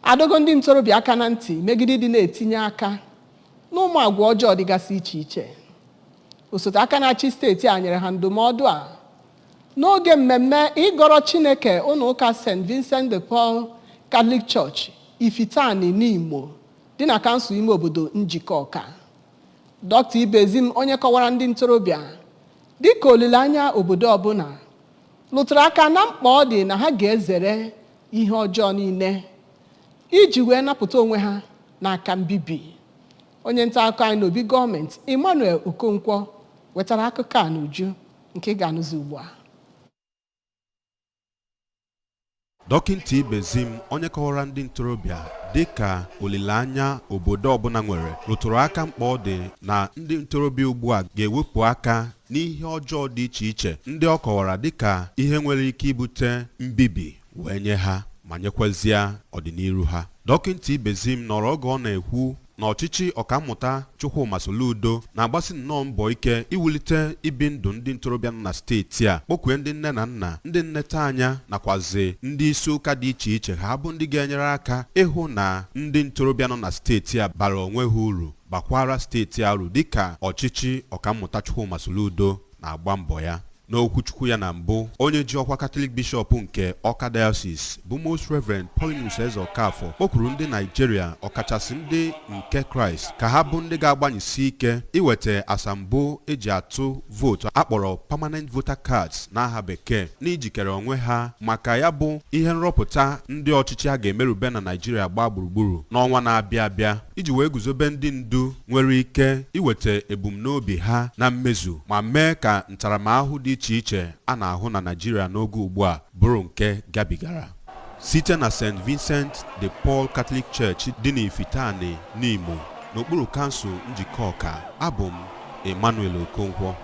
Adọgo ndị ntorobịa aka na ntị megide dị na-etinye aka n'ụmụ agwa ọjọọ dịgasị iche iche. Osote aka na-achị steeti a nyere ha ndụmọdụ a n'oge mmemme ịgọrọ Chineke ụlọ ụka St. Vincent de Paul Catholic Church Ifitani n'Imo dị na kansụl ime obodo Njikọ Ọka. Dr. Ibezim, onye kọwara ndị ntorobịa dịka olileanya obodo ọbụla, lụtụrụ aka na mkpa ọ dị na ha ga-ezere ihe ọjọọ niile iji wee napụta onwe ha n'aka mbibi. Onye nta akụkọ anyị n'obi gọọmenti Emmanuel Okonkwo wetara akụkọ a n'uju nke ga-anụzi ugbu a. Dọkịnta Ibezim, onye kọwara ndị ntorobịa dịka olileanya obodo ọbụla nwere, rụtụrụ aka mkpa ọ dị na ndị ntorobịa ugbu a ga-ewepụ aka n'ihe ọjọọ dị iche iche ndị ọ kọwara dịka ihe nwere ike ibute mbibi wee nye ha ma nyekwazie ọdịnihu ha. Dọkịnta Ibezim nọrọ oge ọ na-ekwu na ọchịchị ọkammụta Chukwuma Soludo na-agbasi nnọọ mbọ ike iwulite ibi ndụ ndị ntorobịa nọ na steeti a, kpọkwue ndị nne na nna, ndị nnete anya nakwazi ndị isi ụka dị iche iche ha bụ ndị ga-enyere aka ịhụ na ndị ntorobịa nọ na steeti a bara onwe ha uru, bakwara steeti a uru dịka ọchịchị ọkammụta Chukwuma Soludo na-agba mbọ ya. N'okwuchukwu ya na mbụ, onye ji ọkwa Catholic Bishop nke Ọka Diocese bụ Most Reverend Paulinus Eze Okafọ kpọkwuru ndị Nigeria ọkachasị ndị nke Kraịst ka ha bụ ndị ga-agbanyesi ike iweta asambo eji atụ vootu akpọrọ permanent voter cards n'aha bekee n'ijikere onwe ha maka ya bụ ihe nrọpụta ndị ọchịchị ha ga-emerube na Nigeria gbaa gburugburu n'ọnwa na-abịa abịa iji wee guzobe ndị ndu nwere ike iweta ebumnobi ha na mmezu ma mee ka ntaramahụhụ dị iche iche a na-ahụ na Nigeria n'oge ugbu a bụrụ nke gabigara. Site na St. Vincent de Paul Catholic Church dị n'Ifitani n'Imo n'okpuru kansụl Njikọ Ọka, abụ m Emmanuel Okonkwo.